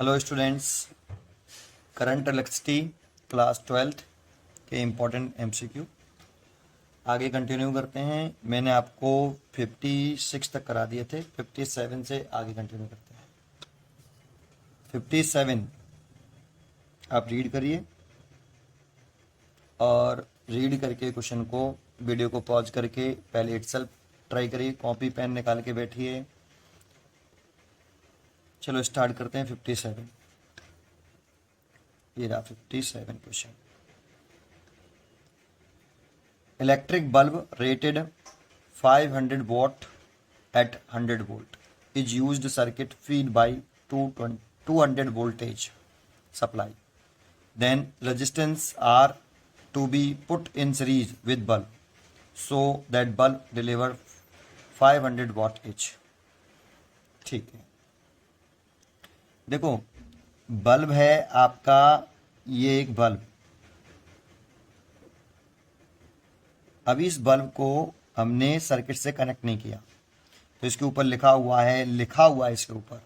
Hello students, current electricity class 12th के important MCQ आगे continue करते हैं। मैंने आपको 56 तक करा दिए थे, 57 से आगे कंटिन्यू करते हैं। 57 आप रीड करिए और रीड करके क्वेश्चन को वीडियो को पॉज करके पहले इटसेल्फ ट्राई करिए, कॉपी पेन निकाल के बैठिए। चलो स्टार्ट करते हैं। 57 ये रहा 57 question. Electric bulb rated 500 watt at 100 volt is used circuit feed by 200 voltage supply. Then resistance are to be put in series with bulb so that bulb deliver 500 watt each. ठीक है, देखो bulb है आपका, ये एक bulb. अभी इस bulb को हमने सर्किट से कनेक्ट नहीं किया, तो इसके ऊपर लिखा हुआ है इसके ऊपर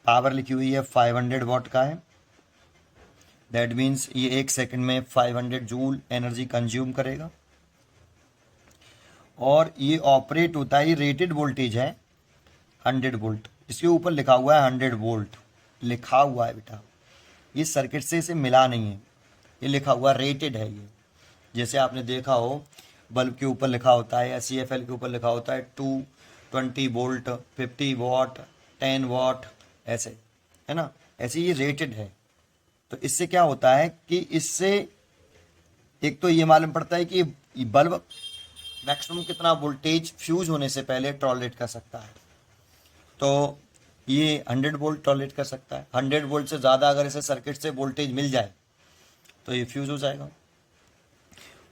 पावर लिखी हुई है 500 वाट का है। दैट मीन्स ये 1 सेकंड में 500 जूल एनर्जी कंज्यूम करेगा और ये ऑपरेट होता है, ये रेटेड वोल्टेज है 100 वोल्ट। इसके ऊपर लिखा हुआ है 100 वोल्ट लिखा हुआ है बेटा, ये सर्किट से इसे मिला नहीं है, ये लिखा हुआ रेटेड है। ये जैसे आपने देखा हो बल्ब के ऊपर लिखा होता है या CFL के ऊपर लिखा होता है 220 वोल्ट, 50 वॉट, 10 वॉट, ऐसे है ना, ऐसे ये रेटेड है। तो इससे क्या होता है कि इससे एक तो ये मालूम पड़ता है कि बल्ब मैक्सिमम कितना वोल्टेज फ्यूज होने से पहले टॉलरेट कर सकता है। तो ये 100 वोल्ट टॉलरेट कर सकता है। 100 वोल्ट से ज़्यादा अगर इसे सर्किट से वोल्टेज मिल जाए तो ये फ्यूज हो जाएगा।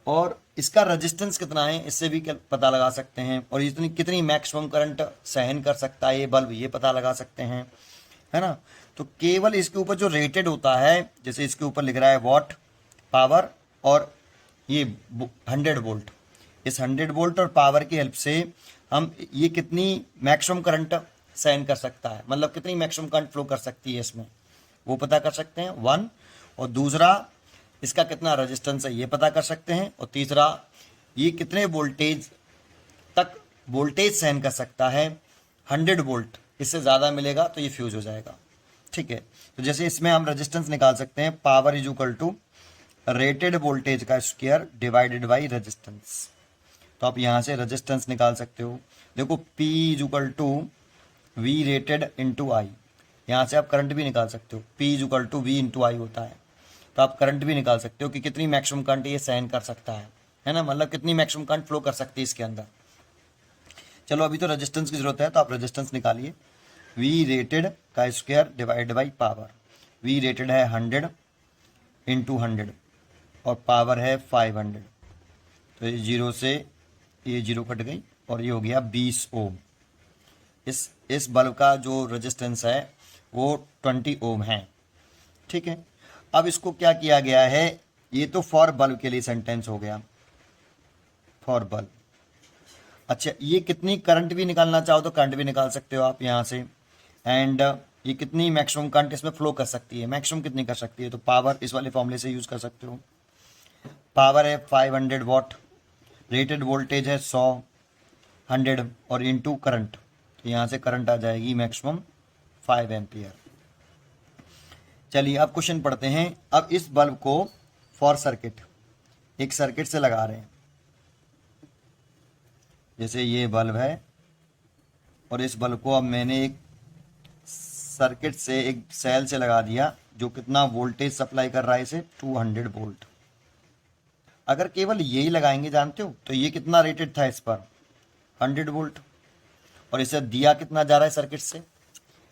और इसका रेजिस्टेंस कितना है इससे भी पता लगा सकते हैं, और इतनी कितनी मैक्सिमम करंट सहन कर सकता है ये बल्ब, ये पता लगा सकते हैं, है ना। तो केवल इसके ऊपर जो रेटेड होता है, जैसे इसके ऊपर लिख रहा है वॉट पावर और ये 100 वोल्ट, इस 100 वोल्ट और पावर की हेल्प से हम ये कितनी मैक्सिमम करंट सहन कर सकता है, मतलब कितनी मैक्सिमम करंट फ्लो कर सकती है इसमें, वो पता कर सकते हैं 1। और दूसरा इसका कितना रेजिस्टेंस है ये पता कर सकते हैं, और तीसरा ये कितने वोल्टेज तक वोल्टेज सहन कर सकता है। 100 वोल्ट इससे ज़्यादा मिलेगा तो ये फ्यूज हो जाएगा। ठीक है, तो जैसे इसमें हम रेजिस्टेंस निकाल सकते हैं, power is equal to rated voltage का स्क्वायर डिवाइडेड बाई रेजिस्टेंस। तो आप यहाँ से रेजिस्टेंस निकाल सकते हो। देखो P is equal to V rated into I, यहाँ से आप करंट भी निकाल सकते हो। P is equal to V into I होता है, तो आप करंट भी निकाल सकते हो कि कितनी मैक्सिमम करंट ये सहन कर सकता है ना, मतलब कितनी मैक्सिमम करंट फ्लो कर सकती है इसके अंदर। चलो अभी तो रेजिस्टेंस की जरूरत है, तो आप रेजिस्टेंस निकालिए। वी रेटेड का square divide by power. V rated है 100 इंटू 100 और पावर है 500, तो ये 0 से ये 0 कट गई और ये हो गया 20 ओम। इस बल्ब का जो रेजिस्टेंस है वो 20 ओम है। ठीक है, अब इसको क्या किया गया है, ये तो फॉर बल्ब के लिए सेंटेंस हो गया, फॉर बल्ब। अच्छा, ये कितनी करंट भी निकालना चाहो तो करंट भी निकाल सकते हो आप यहाँ से। एंड ये कितनी मैक्सिमम करंट इसमें फ्लो कर सकती है, मैक्सिमम कितनी कर सकती है, तो पावर इस वाले फॉर्मूले से यूज कर सकते हो। पावर है 500 वॉट, रेटेड वोल्टेज है 100, 100 और इनटू करंट, तो यहाँ से करंट आ जाएगी मैक्सिमम 5 एम्पियर। चलिए अब क्वेश्चन पढ़ते हैं। अब इस बल्ब को फॉर सर्किट, एक सर्किट से लगा रहे हैं, जैसे ये बल्ब है और इस बल्ब को अब मैंने एक सर्किट से, एक सेल से लगा दिया जो कितना वोल्टेज सप्लाई कर रहा है इसे, 200 वोल्ट। अगर केवल यही लगाएंगे जानते हो, तो ये कितना रेटेड था इस पर 100 वोल्ट, और इसे दिया कितना जा रहा है सर्किट से,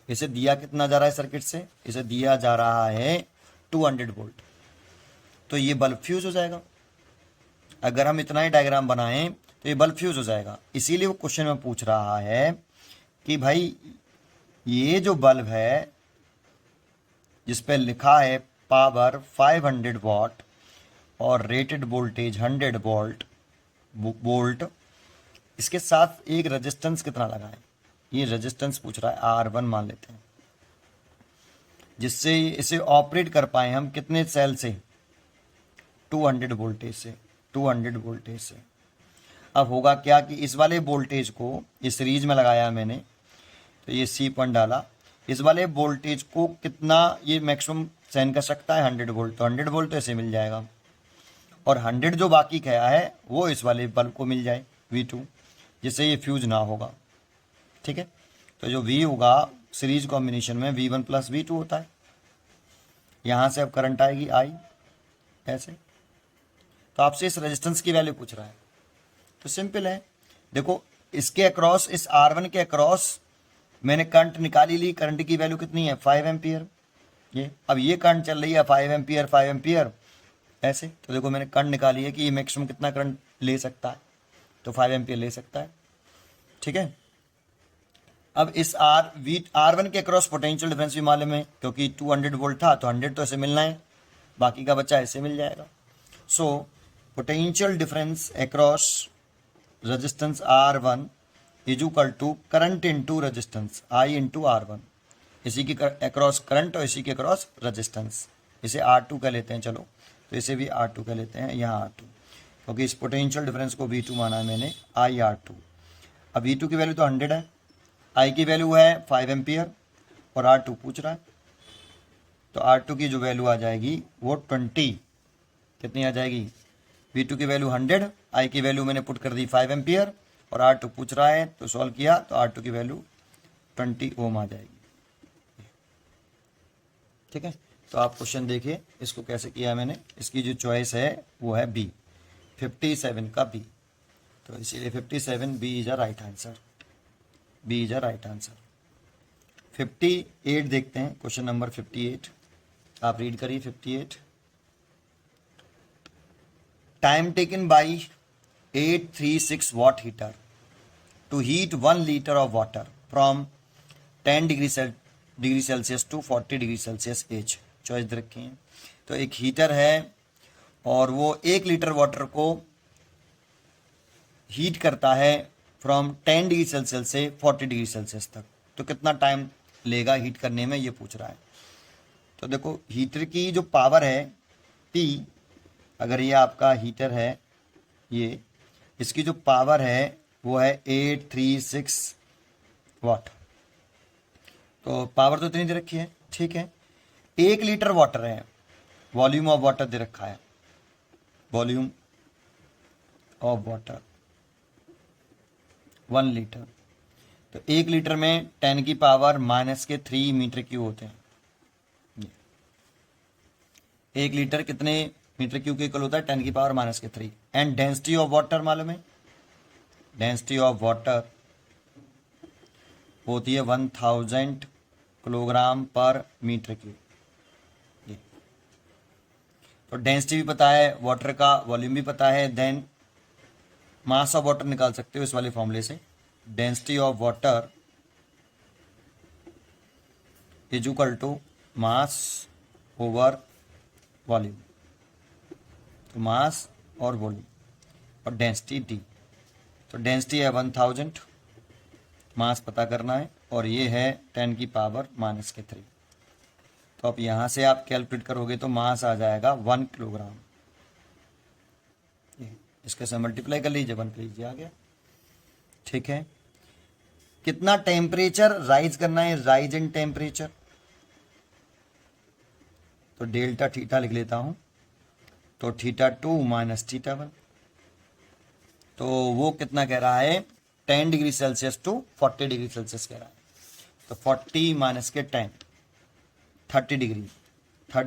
इसे दिया कितना जा रहा है सर्किट से, इसे दिया जा रहा है 200 वोल्ट, तो ये बल्ब फ्यूज हो जाएगा। अगर हम इतना ही डायग्राम बनाएं तो ये बल्ब फ्यूज हो जाएगा। इसीलिए वो क्वेश्चन में पूछ रहा है कि भाई ये जो बल्ब है जिस पे लिखा है पावर 500 वॉट और रेटेड वोल्टेज 100 वोल्ट, इसके साथ एक रेजिस्टेंस कितना लगाएं, ये रेजिस्टेंस पूछ रहा है, R1 मान लेते हैं। जिससे इसे ऑपरेट कर पाए हम कितने सेल से, 200 वोल्टेज से, 200 वोल्टेज से। अब होगा क्या कि इस वाले वोल्टेज को इस सीरीज में लगाया मैंने, तो ये सी पॉइंट डाला, इस वाले वोल्टेज को कितना ये मैक्सिमम सहन कर सकता है, 100 वोल्ट। तो 100 वोल्ट तो ऐसे मिल जाएगा, और 100 जो बाकी गया है वो इस वाले बल्ब को मिल जाए V2, जिससे ये फ्यूज ना होगा। ठीक है, तो जो V होगा सीरीज कॉम्बिनेशन में V1 प्लस V2 होता है। यहाँ से अब करंट आएगी I ऐसे। तो आपसे इस रेजिस्टेंस की वैल्यू पूछ रहा है, तो सिंपल है, देखो इसके अक्रॉस, इस R1 के अक्रॉस मैंने करंट निकाली ली। करंट की वैल्यू कितनी है, 5 एम्पियर। ये अब ये करंट चल रही है 5 एम्पियर, 5 एम्पियर ऐसे। तो देखो मैंने करंट निकाली है कि ये मैक्सिमम कितना करंट ले सकता है, तो 5 एम्पियर ले सकता है। ठीक है, अब इस R1 के अक्रॉस पोटेंशियल डिफरेंस भी मालूम है, क्योंकि 200 वोल्ट था तो 100 तो ऐसे मिलना है, बाकी का बच्चा ऐसे मिल जाएगा। So potential difference across resistance R1 is equal to current into resistance I into R1। इसी के अक्रॉस करंट और इसी के अक्रॉस रेजिस्टेंस, इसे R2 कह लेते हैं। चलो तो इसे भी R2 कह लेते हैं, यहाँ R2, क्योंकि इस पोटेंशियल डिफरेंस को V2 माना है मैंने, IR2। अब V2 की वैल्यू तो 100 है, I की वैल्यू है 5 एम्पियर, और R2 पूछ रहा है, तो R2 की जो वैल्यू आ जाएगी वो 20, कितनी आ जाएगी, V2 की वैल्यू 100, I की वैल्यू मैंने पुट कर दी 5 एम्पियर, और R2 पूछ रहा है, तो सॉल्व किया तो R2 की वैल्यू 20 ओम आ जाएगी। ठीक है, तो आप क्वेश्चन देखिए इसको कैसे किया मैंने। इसकी जो चॉइस है वो है बी, 57 का बी, तो इसीलिए 57 B is a right answer, B is a right answer. 58 देखते हैं, क्वेश्चन नंबर 58, आप रीड करिए 58। Time taken by 836 watt heater to heat 1 liter of water from 10 degree Celsius to 40 degree Celsius H. Choice दे रखी है, तो एक heater है और वो 1 लीटर वाटर को हीट करता है फ्रॉम 10 डिग्री सेल्सियस से 40 डिग्री सेल्सियस तक। तो कितना टाइम लेगा हीट करने में, ये पूछ रहा है। तो देखो हीटर की जो पावर है P, अगर ये आपका हीटर है, ये इसकी जो पावर है वो है 836 वाट। तो पावर तो इतनी दे रखी है, ठीक है। 1 लीटर वाटर है, वॉल्यूम ऑफ वाटर दे रखा है, वॉल्यूम ऑफ वाटर 1 लीटर। तो 1 लीटर में 10 की पावर -3 मीटर क्यूब होते हैं। 1 लीटर कितने मीटर क्यूब के इक्वल होता है, 10 की power -3। And density of water मालूम है, डेंसिटी ऑफ वाटर होती है 1000 किलोग्राम पर मीटर क्यूब। तो डेंसिटी भी पता है वाटर का, वॉल्यूम भी पता है, देन मास ऑफ वाटर निकाल सकते हो इस वाले फॉर्मूले से। Density of water is equal to mass over volume, तो मास और वॉल्यूम और डेंसिटी डी। तो डेंसिटी है 1000, मास पता करना है, और ये है 10 की पावर -3। तो अब यहाँ से आप कैलकुलेट करोगे तो मास आ जाएगा 1 किलोग्राम। इसके से मल्टीप्लाई कर लीजिए, 1 कर लीजिए, आ गया। ठीक है, कितना टेम्परेचर राइज करना है, राइज इन टेम्परेचर, तो डेल्टा थीटा लिख लेता हूं, तो θ2 - θ1। तो वो कितना कह रहा है, 10 degree Celsius to 40 degree Celsius कह रहा है। तो 40 माइनस के 10, 30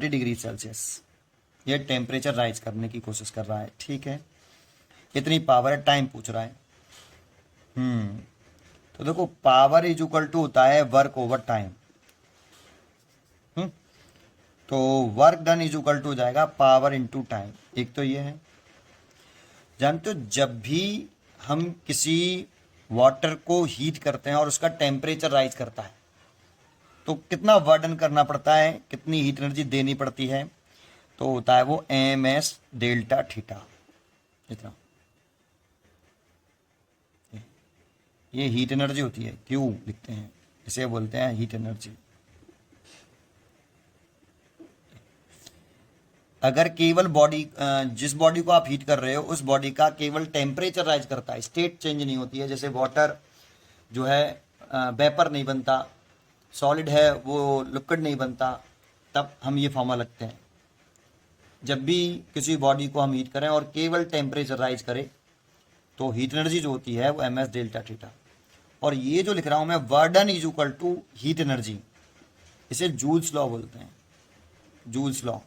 डिग्री सेल्सियस ये टेम्परेचर राइज करने की कोशिश कर रहा है। ठीक है, कितनी पावर है, टाइम पूछ रहा है। तो देखो पावर इज इक्वल टू होता है वर्क ओवर टाइम। तो work done is equal to हो जाएगा पावर इनटू टाइम। एक तो ये है, जानते हो जब भी हम किसी वाटर को हीट करते हैं और उसका टेम्परेचर राइज करता है तो कितना वर्डन करना पड़ता है, कितनी हीट एनर्जी देनी पड़ती है, तो होता है वो ms डेल्टा थीटा। इतना ये हीट एनर्जी होती है, क्यू लिखते हैं, इसे बोलते हैं हीट एनर्जी। अगर केवल बॉडी जिस बॉडी को आप हीट कर रहे हो उस बॉडी का केवल टेम्परेचर राइज करता है, स्टेट चेंज नहीं होती है, जैसे वाटर जो है वेपर नहीं बनता, सॉलिड है वो लिक्विड नहीं बनता, तब हम ये फॉर्मूला लगते हैं। जब भी किसी बॉडी को हम हीट करें और केवल टेम्परेचर राइज करें तो हीट एनर्जी जो होती है वो एम एस डेल्टा थीटा। और ये जो लिख रहा हूं मैं work done is equal to heat energy, इसे जूल्स लॉ बोलते हैं, जूल्स लॉ।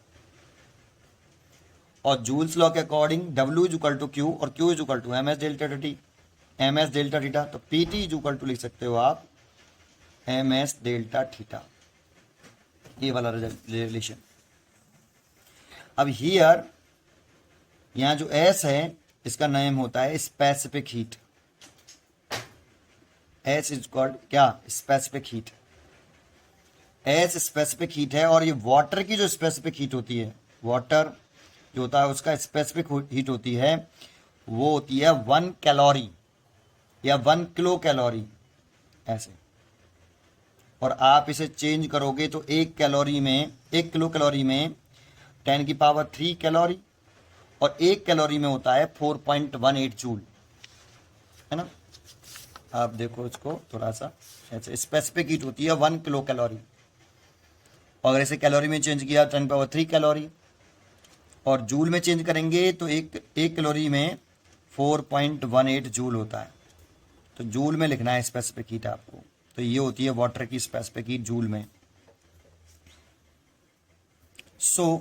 और जूल्स लॉ के according W is equal to Q और Q is equal to M S delta T, M S delta theta. तो PT इज इक्वल टू लिख सकते हो आप एम एस डेल्टा थीटा, ये वाला रिलेशन। अब हियर यहां जो S है इसका नेम होता है specific heat. S is called क्या, specific heat. S specific heat है। और ये वाटर की जो स्पेसिफिक हीट होती है, वाटर जो होता है उसका स्पेसिफिक हीट होती है, वो होती है 1 कैलोरी या 1 किलो कैलोरी ऐसे। और आप इसे चेंज करोगे तो 1 किलो कैलोरी में 10 की पावर 3 कैलोरी, और 1 कैलोरी में होता है 4.18 जूल, है ना। आप देखो इसको थोड़ा सा ऐसे, स्पेसिफिक हीट होती है 1 किलो कैलोरी। अगर इसे कैलोरी में चेंज किया 10 पावर 3 कैलोरी, और जूल में चेंज करेंगे तो एक कैलोरी में 4.18 जूल होता है। तो जूल में लिखना है स्पेसिफिक हीट आपको। तो ये होती है वाटर की स्पेसिफिक हीट जूल में।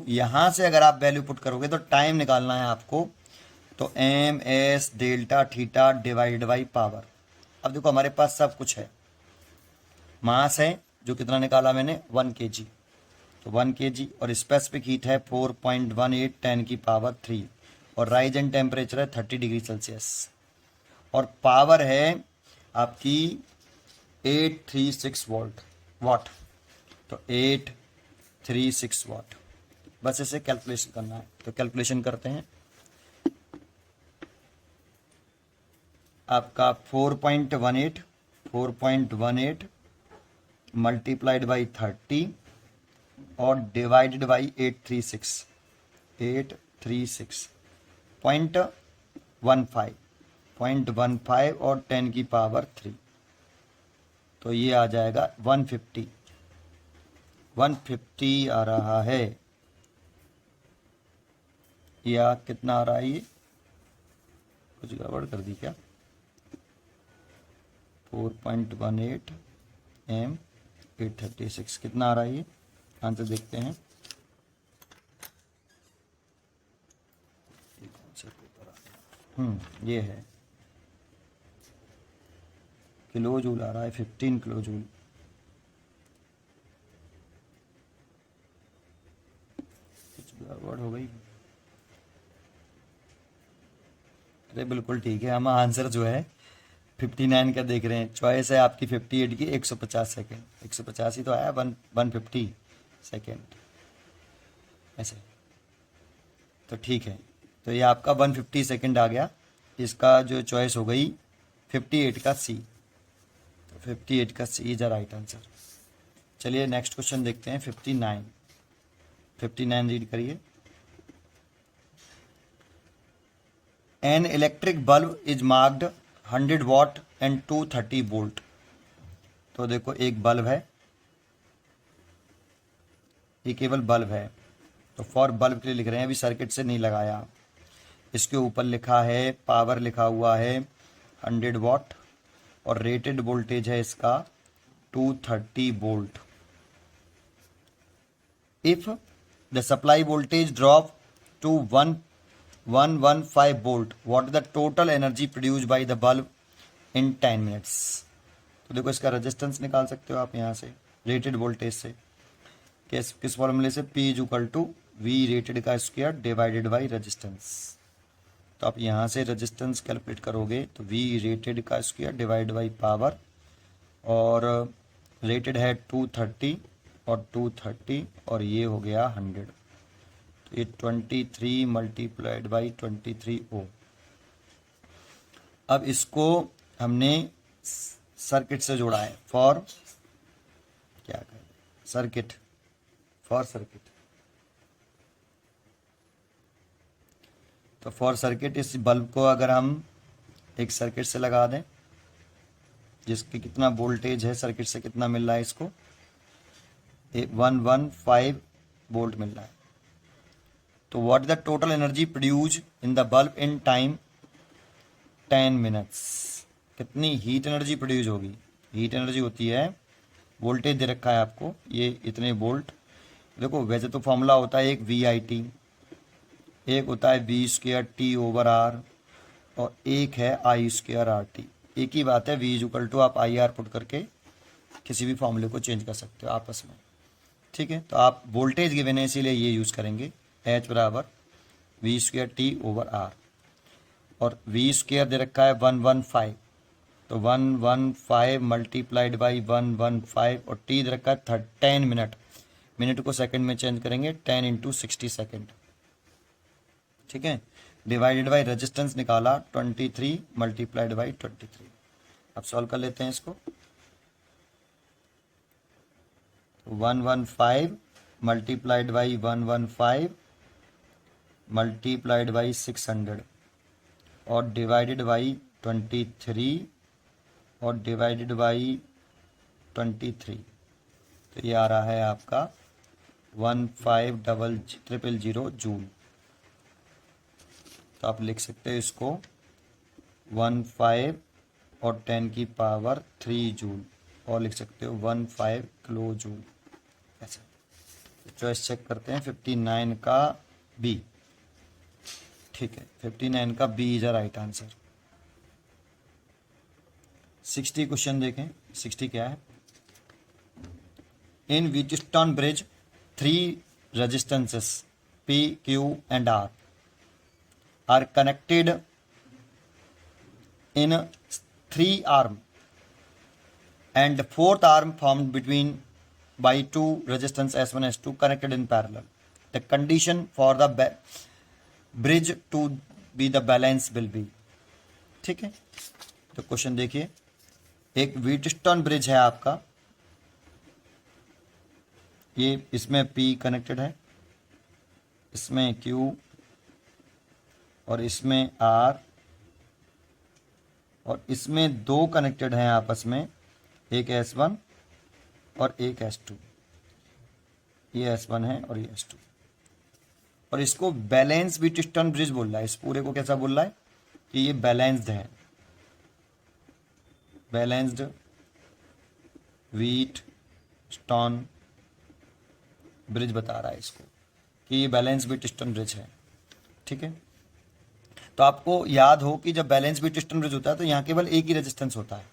यहां से अगर आप वैल्यू पुट करोगे तो टाइम निकालना है आपको, तो M S delta theta divide by power. अब देखो हमारे पास सब कुछ है, मास है जो कितना निकाला मैंने 1 kg, तो 1 kg, और स्पेसिफिक हीट है 4.18 10 की पावर 3, और राइज एंड टेम्परेचर है 30 डिग्री सेल्सियस, और पावर है आपकी 836 वाट। तो 836 वाट। बस इसे कैलकुलेशन करना है, तो कैलकुलेशन करते हैं। आपका 4.18 मल्टीप्लाइड बाई 30 और डिवाइडेड बाई 836.15 और 10 की पावर 3, तो ये आ जाएगा 150 आ रहा है, या कितना आ रहा है, ये कुछ गड़बड़ कर दी क्या। 4.18 m 836 कितना आ रहा है, ये आंसर देखते हैं। ये है किलो जूल आ रहा है, 15 किलो जूल। कुछ गड़बड़ हो गई। अरे बिल्कुल ठीक है, हम आंसर जो है 59 का देख रहे हैं। चॉइस है आपकी 58 की 150 सेकेंड, 150 ही तो आया, 150 सेकेंड ऐसे। तो ठीक है, तो ये आपका 150 सेकेंड आ गया। इसका जो चॉइस हो गई 58 का सी, तो 58 का C is the right answer. चलिए नेक्स्ट क्वेश्चन देखते हैं। 59 रीड करिए। An electric bulb is marked 100 watt and 230 volt. तो देखो एक बल्ब है, ये केवल बल्ब है, तो फॉर बल्ब के लिए लिख रहे हैं, अभी सर्किट से नहीं लगाया। इसके ऊपर लिखा है, पावर लिखा हुआ है 100 वाट, और रेटेड वोल्टेज है इसका 230 volt. If the supply voltage drop to 115 volt, what is the total energy produce by the bulb in 10 minutes. तो देखो इसका रेजिस्टेंस निकाल सकते हो आप यहाँ से रेटेड वोल्टेज से, किस फॉर्मूले से, P is equal to V rated का स्क्वायर डिवाइडेड बाई रेजिस्टेंस। तो आप यहाँ से रेजिस्टेंस कैलकुलेट करोगे तो वी रेटेड का स्क्वायर डिवाइड बाई पावर, और रेटेड है 230 और 230, और ये हो गया 100, तो ये 23 मल्टीप्लाइड बाई 23 ओ। अब इसको हमने सर्किट से जोड़ा है, फॉर क्या करें, सर्किट, फॉर सर्किट। तो फॉर सर्किट इस बल्ब को अगर हम एक सर्किट से लगा दें जिसकी कितना वोल्टेज है, सर्किट से कितना मिल रहा है इसको, 115 वोल्ट मिल रहा है। तो what is the total energy produce in the bulb in time 10 minutes. कितनी हीट एनर्जी प्रोड्यूस होगी। हीट एनर्जी होती है, वोल्टेज दे रखा है आपको, ये इतने वोल्ट। देखो वैसे तो फॉर्मूला होता है एक VIT, एक होता है V²T/R और एक है I²RT। एक ही बात है, V आप IR पुट करके किसी भी फॉर्मूले को चेंज कर सकते हो आपस में। ठीक है, तो आप वोल्टेज गिवन है इसीलिए ये यूज़ करेंगे, H बराबर V²T/R। और V² दे रखा है 115, तो 115 मल्टीप्लाइड बाई 115 और T दे रखा है 10 मिनट। मिनट को सेकंड में चेंज करेंगे, 10 इंटू 60 सेकेंड। ठीक है, डिवाइडेड बाई रेजिस्टेंस निकाला 23 मल्टीप्लाइड बाई 23। अब सॉल्व कर लेते हैं इसको। 115 मल्टीप्लाइड बाई 115 मल्टीप्लाइड बाई 600 और डिवाइडेड बाई 23 और डिवाइडेड बाई 23, तो ये आ रहा है आपका 150000 जूल। तो आप लिख सकते हो इसको 15 और 10 की पावर 3 जूल, और लिख सकते हो 15 किलो जूल ऐसे। चॉइस चेक करते हैं 59 का बी। ठीक है, 59 का B is a right answer. 60 question देखें, 60 क्या है। In Wheatstone bridge 3 resistances P, Q and R are connected in 3 arm and 4th arm formed between by 2 resistance S1 S2 connected in parallel. The condition for the bridge to be the balance will be। ठीक है, तो question देखिए, एक Wheatstone bridge है आपका, ये इसमें P connected है, इसमें Q और इसमें R और इसमें 2 कनेक्टेड हैं आपस में, एक S1 और एक S2। ये S1 है और ये S2, और इसको बैलेंस व्हीटस्टोन ब्रिज बोल रहा है। इस पूरे को कैसा बोल रहा है कि ये बैलेंस्ड है, बैलेंस्ड व्हीटस्टोन ब्रिज बता रहा है इसको कि ये बैलेंस व्हीटस्टोन ब्रिज है। ठीक है, तो आपको याद हो कि जब बैलेंस व्हीटस्टोन ब्रिज होता है तो यहाँ केवल एक ही रेजिस्टेंस होता है,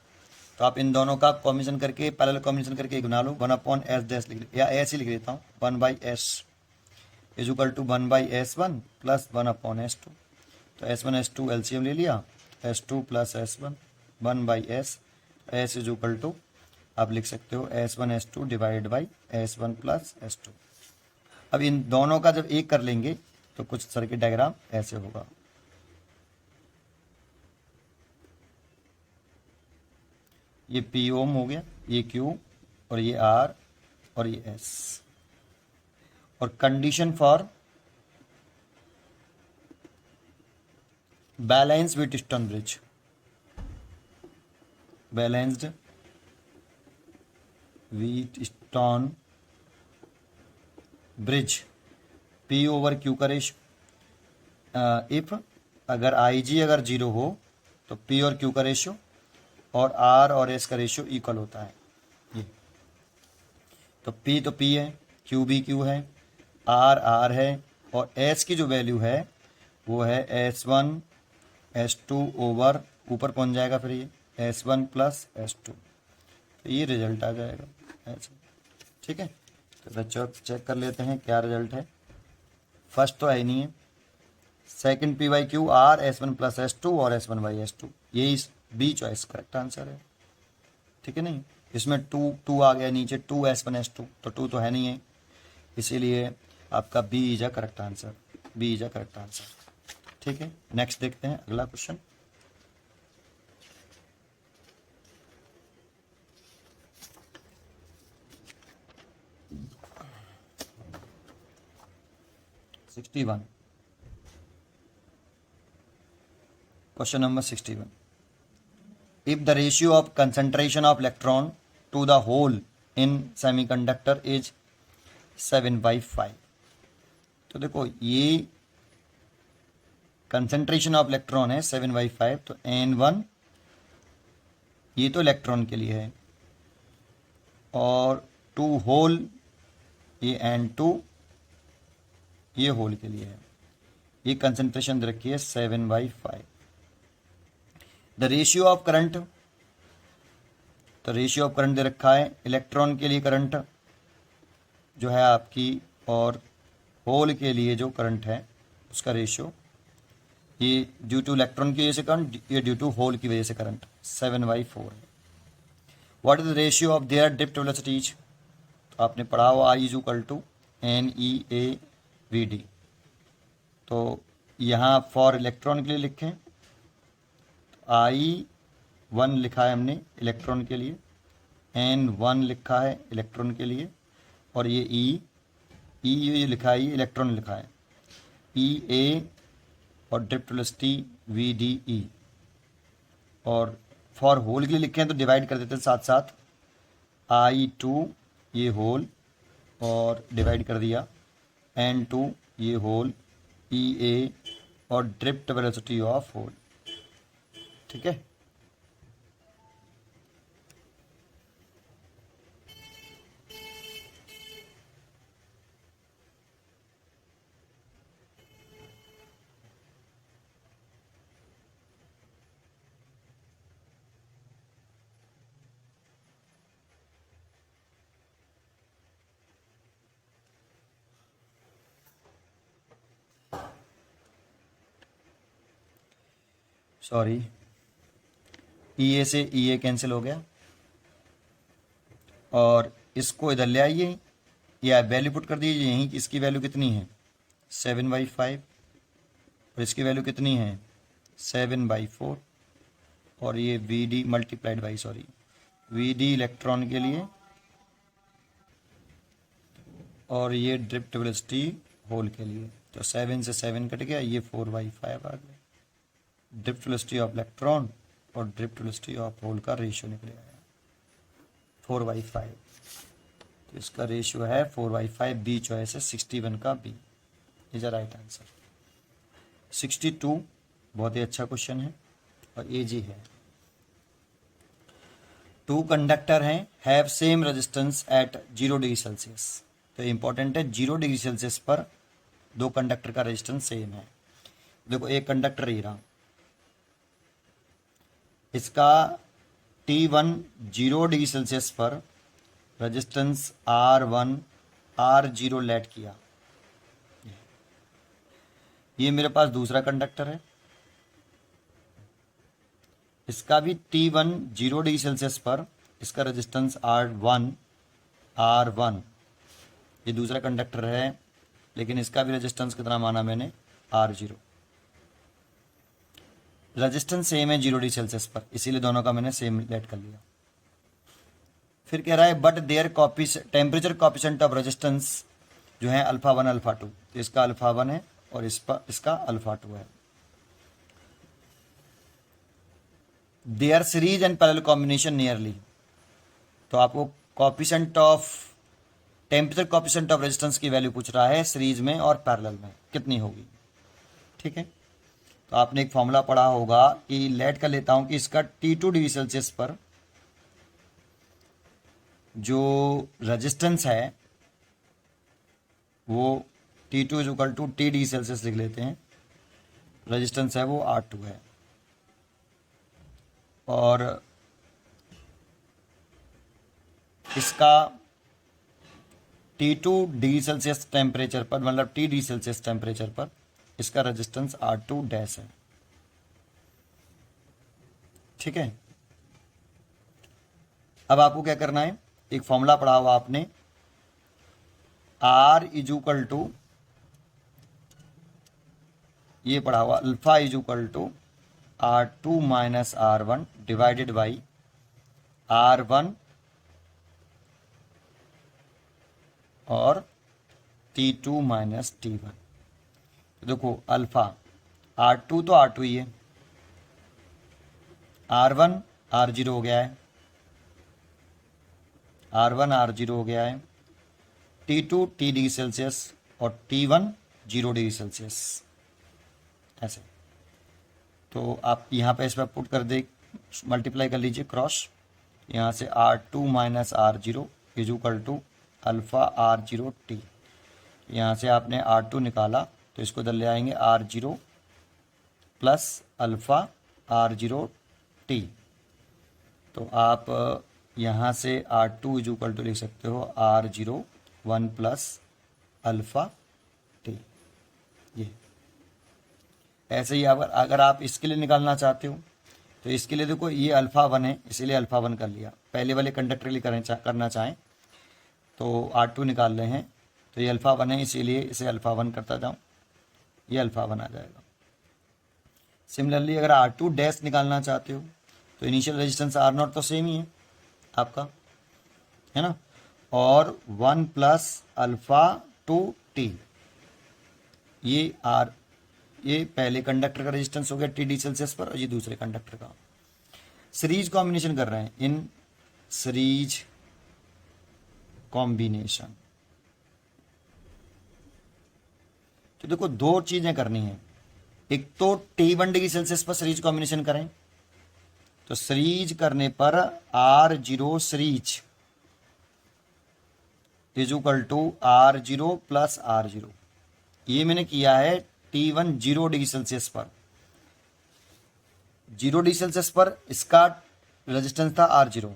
तो आप इन दोनों का कॉम्बिनेशन करके, पैरेलल कॉम्बिनेशन करके एक बना लो, 1/S लिख, या ऐसे लिख देता हूँ, 1/S is equal to 1/S1 plus 1/S2। तो S1 S2 LCM ले लिया, S2 plus S1 1/S, S is equal to आप लिख सकते हो S1 S2 divide by S1 plus S2। अब इन दोनों का जब एक कर लेंगे तो कुछ सर्किट डायग्राम ऐसे होगा। ये P ओम हो गया, ये Q और ये R और ये S। और condition for balance Wheatstone bridge, balanced Wheatstone bridge, P over Q का रेशियो, इफ अगर IG अगर 0 हो तो P और Q का रेशियो और R और S का रेशियो इक्वल होता है। ये तो P है, Q भी Q है, R है, और S की जो वैल्यू है वो है S1 S2 ओवर, ऊपर पहुंच जाएगा फिर ये S1 प्लस S2, तो ये रिजल्ट आ जाएगा ऐसे। ठीक है, तो बच्चों चेक कर लेते हैं क्या रिजल्ट है। फर्स्ट तो है ही नहीं है, second P/Q R S1 plus S2 और S1/S2, यही बी चॉइस करेक्ट आंसर है। ठीक है, नहीं इसमें 2 आ गया नीचे, 2 S1 S2, तो 2 तो है नहीं है, इसीलिए आपका B is a correct answer, B is a correct answer. ठीक है, नेक्स्ट देखते हैं अगला question. Question number 61. If the ratio of concentration of electron to the hole in semiconductor is 7/5. तो देखो ये कंसंट्रेशन ऑफ इलेक्ट्रॉन है 7/5, तो N1 ये तो इलेक्ट्रॉन के लिए है, और 2 होल ये N2 ये होल के लिए है. ये कंसंट्रेशन दे रखी है 7/5. द रेशियो ऑफ करंट, तो रेशियो ऑफ करंट दे रखा है इलेक्ट्रॉन के लिए करंट जो है आपकी, और होल के लिए जो करंट है उसका रेशियो, ये ड्यू टू इलेक्ट्रॉन की वजह से करंट, ये ड्यू टू होल की वजह से करंट 7/4 है. What is the ratio of their drift velocities, तो आपने पढ़ा हुआ I is equal to NeAVD. तो यहाँ फॉर इलेक्ट्रॉन के लिए लिखें, I1 लिखा है हमने इलेक्ट्रॉन के लिए, N1 लिखा है इलेक्ट्रॉन के लिए, और ये E ये लिखा है, ये इलेक्ट्रॉन लिखा है EA, और ड्रिफ्ट वेलोसिटी VDE. और फॉर होल के लिए लिखे हैं तो डिवाइड कर देते हैं साथ साथ, I2 ये होल और डिवाइड कर दिया, N2 ये होल, EA और ड्रिफ्ट वेलोसिटी ऑफ होल. ठीक है. सॉरी, EA से EA कैंसिल हो गया, और इसको इधर ले आइए, या वैल्यू पुट कर दीजिए यहीं कि इसकी वैल्यू कितनी है 7/5, और इसकी वैल्यू कितनी है 7/4, और ये VD multiplied by VD electron के लिए, और ये ड्रिफ्ट वेलोसिटी होल के लिए. तो 7 से 7 कट गया, ये 4/5 आ गया. ड्रिफ्ट वेलोसिटी ऑफ इलेक्ट्रॉन और ड्रिफ्ट वेलोसिटी ऑफ होल का रेशियो निकल आया 4/5. तो इसका रेशियो है 4/5. बी चॉइस है 61 का B is a right answer. 62 बहुत ही अच्छा क्वेश्चन है और इजी है. 2 कंडक्टर हैं, have same resistance at 0 degree Celsius. तो इंपॉर्टेंट है, 0 डिग्री सेल्सियस पर 2 कंडक्टर का रेजिस्टेंस सेम है. देखो एक कंडक्टर ही रहा, इसका T1 0 डिग्री सेल्सियस पर रेजिस्टेंस R1 R0 लेट किया. ये मेरे पास दूसरा कंडक्टर है, इसका भी T1 0 डिग्री सेल्सियस पर इसका रेजिस्टेंस R1 ये दूसरा कंडक्टर है, लेकिन इसका भी रेजिस्टेंस कितना माना मैंने R0. रेजिस्टेंस सेम है 0 डिग्री सेल्सियस पर, इसीलिए दोनों का मैंने सेम लेट कर लिया. फिर कह रहा है but their temperature coefficient of resistance जो है α1 α2. तो इसका α1 है और इसका α2 है. Their series and parallel combination nearly. तो आपको coefficient of temperature coefficient of resistance की वैल्यू पूछ रहा है सीरीज में और पैरेलल में कितनी होगी. ठीक है. तो आपने एक फॉर्मूला पढ़ा होगा कि लेट कर लेता हूं कि इसका T2 डिग्री सेल्सियस पर जो रेजिस्टेंस है वो T2 is equal to T degree Celsius लिख लेते हैं. रेजिस्टेंस है वो R2 है, और इसका T2 डिग्री सेल्सियस टेम्परेचर पर, मतलब T डिग्री सेल्सियस टेम्परेचर पर इसका रेजिस्टेंस R2 डैश है. ठीक है. अब आपको क्या करना है, एक फॉर्मूला पढ़ा हुआ आपने, R इज इक्वल टू, ये पढ़ा हुआ alpha is equal to R2 minus R1 divided by R1 और T2 माइनस T1. देखो अल्फा R2 तो R2 ही है, R1 R0 हो गया है, R1 R0 हो गया है, T2 T डिग्री सेल्सियस और T1 0 डिग्री सेल्सियस, ऐसे। तो आप यहाँ पे इस पर पुट कर दे, मल्टीप्लाई कर लीजिए क्रॉस, यहाँ से R2 minus R0 is equal to alpha R0 T। यहाँ से आपने R2 निकाला तो इसको इधर ले आएंगे R0 plus alpha R0 T। तो आप यहाँ से R2 इज इक्वल टू लिख सकते हो R0 1 प्लस अल्फ़ा T। ये ऐसे ही अगर आप इसके लिए निकालना चाहते हो तो इसके लिए देखो ये अल्फ़ा 1 है, इसीलिए अल्फ़ा 1 कर लिया। पहले वाले कंडक्टर के लिए करना चाहें तो R2 निकाल रहे हैं, तो ये अल्फ़ा 1 है, इसीलिए इसे अल्फ़ा 1 करता जाऊँ, ये अल्फ़ा 1 आ जाएगा। सिमिलरली अगर R2 डैश निकालना चाहते हो तो इनिशियल रेजिस्टेंस R0 तो सेम ही है आपका, है ना, और 1 प्लस अल्फ़ा 2 T, ये पहले कंडक्टर का रेजिस्टेंस हो गया T डी सेल्सियस पर, और ये दूसरे कंडक्टर का। सीरीज कॉम्बिनेशन कर रहे हैं, इन सीरीज कॉम्बिनेशन। तो देखो दो चीजें करनी है, एक तो T1 डिग्री सेल्सियस पर सीरीज कॉम्बिनेशन करें, तो सीरीज करने पर R0 series is equal to R0 plus R0। ये मैंने किया है T1 0 डिग्री सेल्सियस पर, 0 डिग्री सेल्सियस पर इसका रेजिस्टेंस था R0,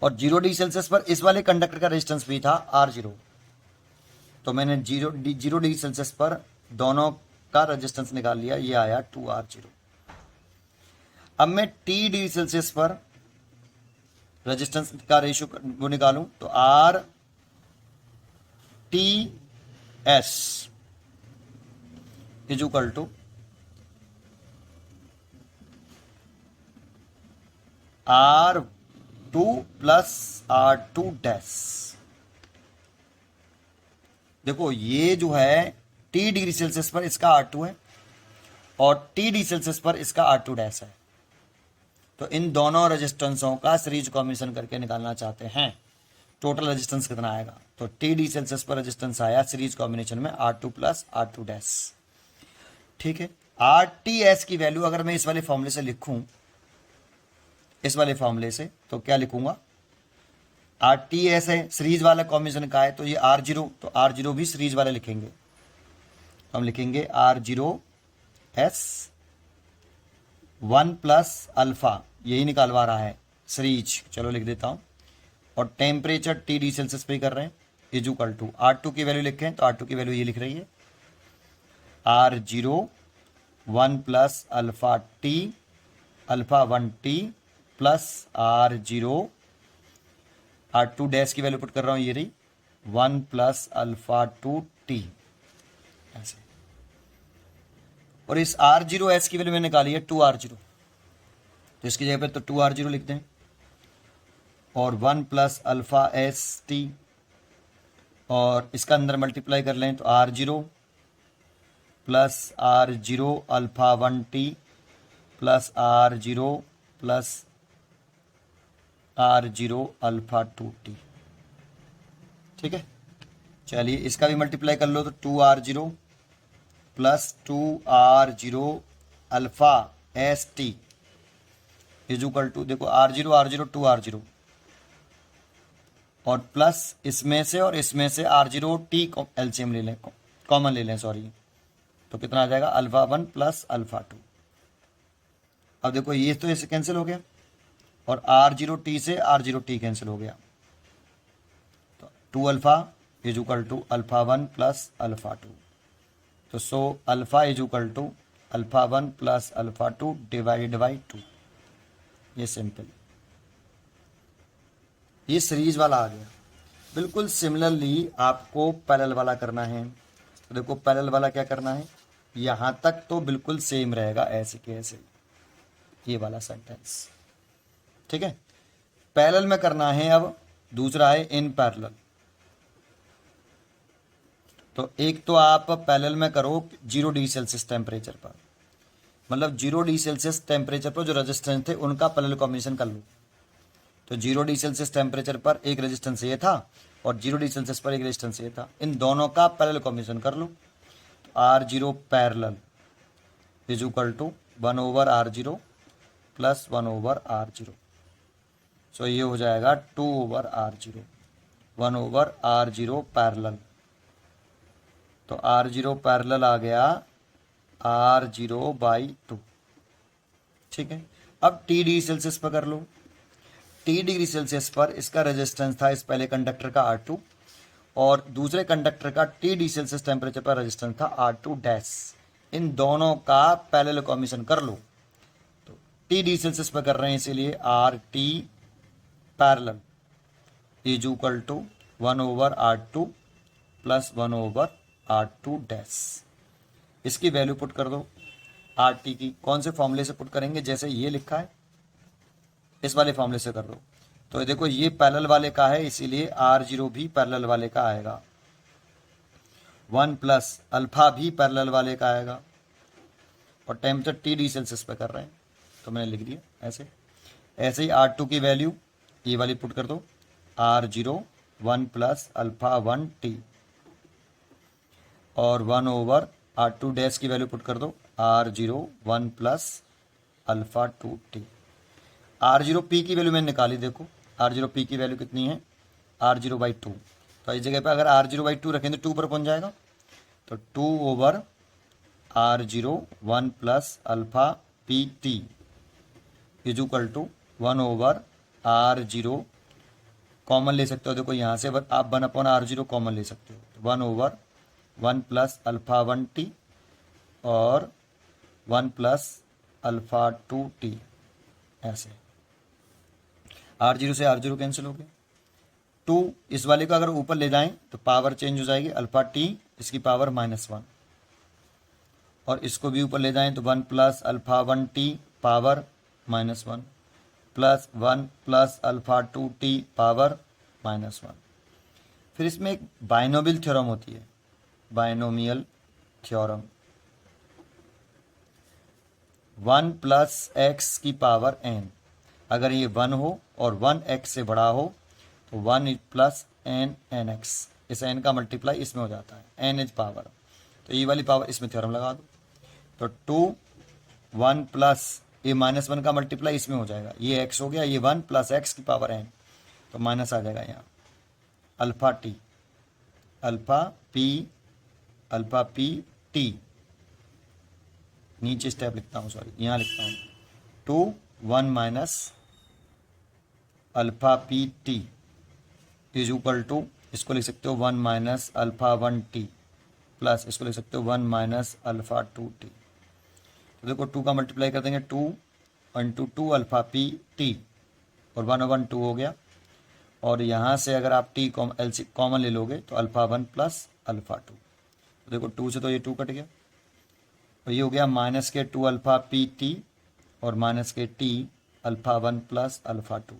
और 0 डिग्री सेल्सियस पर इस वाले कंडक्टर का रेजिस्टेंस भी था R0। तो मैंने 0 डिग्री सेल्सियस पर दोनों का रेजिस्टेंस निकाल लिया, ये आया 2R0। अब मैं T डिग्री सेल्सियस पर रेजिस्टेंस का रेशियो वो निकालूं तो R T S is equal to R2 plus R2 dash. देखो ये जो है T डिग्री सेल्सियस पर इसका R2 है और T डिग्री सेल्सियस पर इसका R2 डैश है। तो इन दोनों रेजिस्टेंसों का सीरीज कॉम्बिनेशन करके निकालना चाहते हैं, टोटल रेजिस्टेंस कितना आएगा। तो T डी सेल्सियस पर रेजिस्टेंस आया सीरीज कॉम्बिनेशन में R2 प्लस R2 डैश, ठीक है। RTS की वैल्यू अगर मैं इस वाले फॉर्मूले से लिखूं, इस वाले फॉर्मूले से, तो क्या लिखूंगा, RTS है सीरीज वाला कॉम्बिनेशन का है, तो ये R0, तो R0 भी सीरीज वाला लिखेंगे, तो हम लिखेंगे R0 S 1 प्लस अल्फा, यही निकालवा रहा है सीरीज, चलो लिख देता हूं, और टेम्परेचर T डी सेल्सियस पे कर रहे हैं, इज इक्वल टू R2 की वैल्यू लिखें तो R2 की वैल्यू ये लिख रही है R0 1 plus alpha T alpha 1 T plus R0 R2 dash की वैल्यू पुट कर रहा हूं, ये रही 1 प्लस अल्फा 2 T, ऐसे। और इस R0S की वैल्यू मैंने निकाली है 2R0, तो इसकी जगह पे तो 2R0 लिख दें, और 1 प्लस अल्फा एस टी, और इसका अंदर मल्टीप्लाई कर लें तो R0 plus R0 alpha 1 T plus R0 plus R0 alpha 2 T, ठीक है। चलिए इसका भी मल्टीप्लाई कर लो तो 2R0 plus 2R0 alpha S T is equal to, देखो R0 R0 2R0, और प्लस इसमें से और इसमें से R0 T एलसीएम ले लें, कॉमन ले लें, सॉरी, तो कितना आ जाएगा अल्फा 1 प्लस अल्फा 2। अब देखो ये तो इससे कैंसिल हो गया, और R0 T से R0 T कैंसिल हो गया, तो 2 alpha is equal to alpha 1 plus alpha 2, तो so alpha is equal to alpha 1 plus alpha 2 divided by 2, ये सिंपल, ये सीरीज वाला आ गया। बिल्कुल सिमिलरली आपको पैरेलल वाला करना है, तो देखो पैरेलल वाला क्या करना है, यहां तक तो बिल्कुल सेम रहेगा ऐसे के ऐसे, ये वाला सेंटेंस, ठीक है। पैरेलल में करना है, अब दूसरा है इन पैरेलल। तो एक तो आप पैरेलल में करो 0 डिग्री सेल्सियस टेम्परेचर पर, मतलब 0 डिग्री सेल्सियस टेम्परेचर पर जो रेजिस्टेंस थे उनका पैरेलल कॉम्बिनेशन कर लो। तो 0 डिग्री सेल्सियस टेम्परेचर पर एक रेजिस्टेंस ये था और 0 डिग्री सेल्सियस पर एक रेजिस्टेंस ये था, इन दोनों का पैरेलल कॉम्बिनेशन कर लो। तो R0 parallel is equal to 1/R0 plus 1/R0। So ये हो जाएगा 2/R0, 1/R0 पैरेलल। तो R0 पैरेलल आ गया R0/2। ठीक है, अब T डिग्री सेल्सियस पर कर लो। T डिग्री सेल्सियस पर इसका रेजिस्टेंस था इस पहले कंडक्टर का R2 और दूसरे कंडक्टर का T डिग्री सेल्सियस टेम्परेचर पर रेजिस्टेंस था R2 डैश। इन दोनों का पैरेलल कॉम्बिनेशन कर लो। तो T डिग्री सेल्सियस पर कर रहे हैं इसीलिए RT parallel is equal to 1/R2 plus 1/R2 dash. इसकी वैल्यू पुट कर दो RT की। कौन से फॉर्मूले से पुट करेंगे? जैसे ये लिखा है इस वाले फॉर्मूले से कर दो। तो देखो ये पैरेलल वाले का है इसीलिए R0 भी पैरेलल वाले का आएगा, 1 प्लस अल्फा भी पैरेलल वाले का आएगा और टेम्परेचर T डिग्री सेल्सियस पे कर रहे हैं तो मैंने लिख दिया ऐसे। ऐसे ही R2 की वैल्यू ये वाली पुट कर दो, R0 1 प्लस अल्फा 1T और 1/R2 डैश की वैल्यू पुट कर दो, R0 1 plus alpha 2T। R0 P की वैल्यू मैंने निकाली, देखो R0 P की वैल्यू कितनी है, R0/2। तो इस जगह पे अगर R0/2 रखें तो 2 पर पहुंच जाएगा। तो 2/R0 1 plus alpha PT is equal to 1/R0 common ले सकते हो। देखो यहाँ से आप 1/R0 कॉमन ले सकते हो, 1/1 प्लस अल्फा 1T और 1 प्लस अल्फा 2T। ऐसे R0 से R0 कैंसिल हो गया। 2 इस वाले को अगर ऊपर ले जाएं तो पावर चेंज हो जाएगी, अल्फा T इसकी पावर -1 और इसको भी ऊपर ले जाएं तो 1 plus alpha 1T power -1 plus 1 plus alpha 2T power -1। फिर इसमें एक बाइनोमियल थ्योरम होती है, बाइनोमियल थ्योरम, 1 प्लस x की पावर n। अगर ये 1 हो और 1x से बड़ा हो तो 1 प्लस n nx, इस n का मल्टीप्लाई इसमें हो जाता है, n इज पावर। तो ये वाली पावर इसमें थ्योरम लगा दो। तो 2 1 प्लस ये -1 का मल्टीप्लाई इसमें हो जाएगा, ये x हो गया, ये 1 प्लस x की पावर n, तो माइनस आ जाएगा यहाँ alpha t, alpha p t। नीचे स्टेप लिखता हूँ, सॉरी यहाँ लिखता हूँ 2 1 minus alpha PT is equal to, इसको लिख सकते हो 1 माइनस अल्फा 1T प्लस इसको लिख सकते हो 1 माइनस अल्फा 2T। तो देखो 2 का मल्टीप्लाई कर देंगे, 2 × 2 अल्फा PT और 1/2 हो गया। और यहाँ से अगर आप T कॉमन ले लोगे तो अल्फा 1 प्लस अल्फा 2। तो देखो 2 से तो ये 2 कट गया और ये हो गया माइनस के 2 अल्फा PT और माइनस के T alpha 1 plus alpha 2।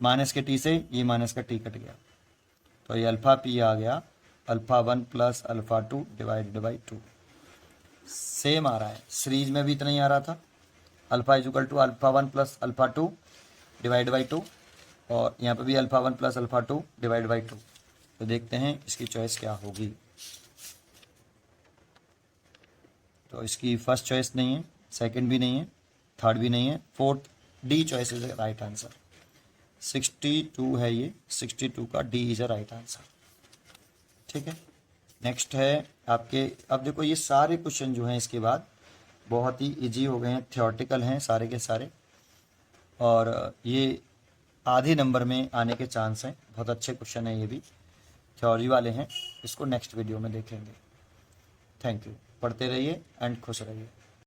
Minus के T से ये माइनस का T कट गया तो ये अल्फा P आ गया alpha 1 plus alpha 2 divided by 2। Same आ रहा है, सीरीज में भी इतना ही आ रहा था, alpha is equal to alpha 1 plus alpha 2 divide by 2 और यहाँ पे भी alpha 1 plus alpha 2 divide by 2। तो देखते हैं इसकी चॉइस क्या होगी। तो इसकी फर्स्ट चॉइस नहीं है, सेकंड भी नहीं है, थर्ड भी नहीं है, fourth D choice is right answer. 62 है ये, 62 का D is a right answer. ठीक है, नेक्स्ट है आपके, अब देखो ये सारे क्वेश्चन जो हैं इसके बाद बहुत ही इजी हो गए हैं, थ्योरेटिकल हैं सारे के सारे और ये आधे नंबर में आने के चांस हैं। बहुत अच्छे क्वेश्चन हैं, ये भी थ्योरी वाले हैं। इसको नेक्स्ट वीडियो में देखेंगे। थैंक यू, पढ़ते रहिए एंड खुश रहिए।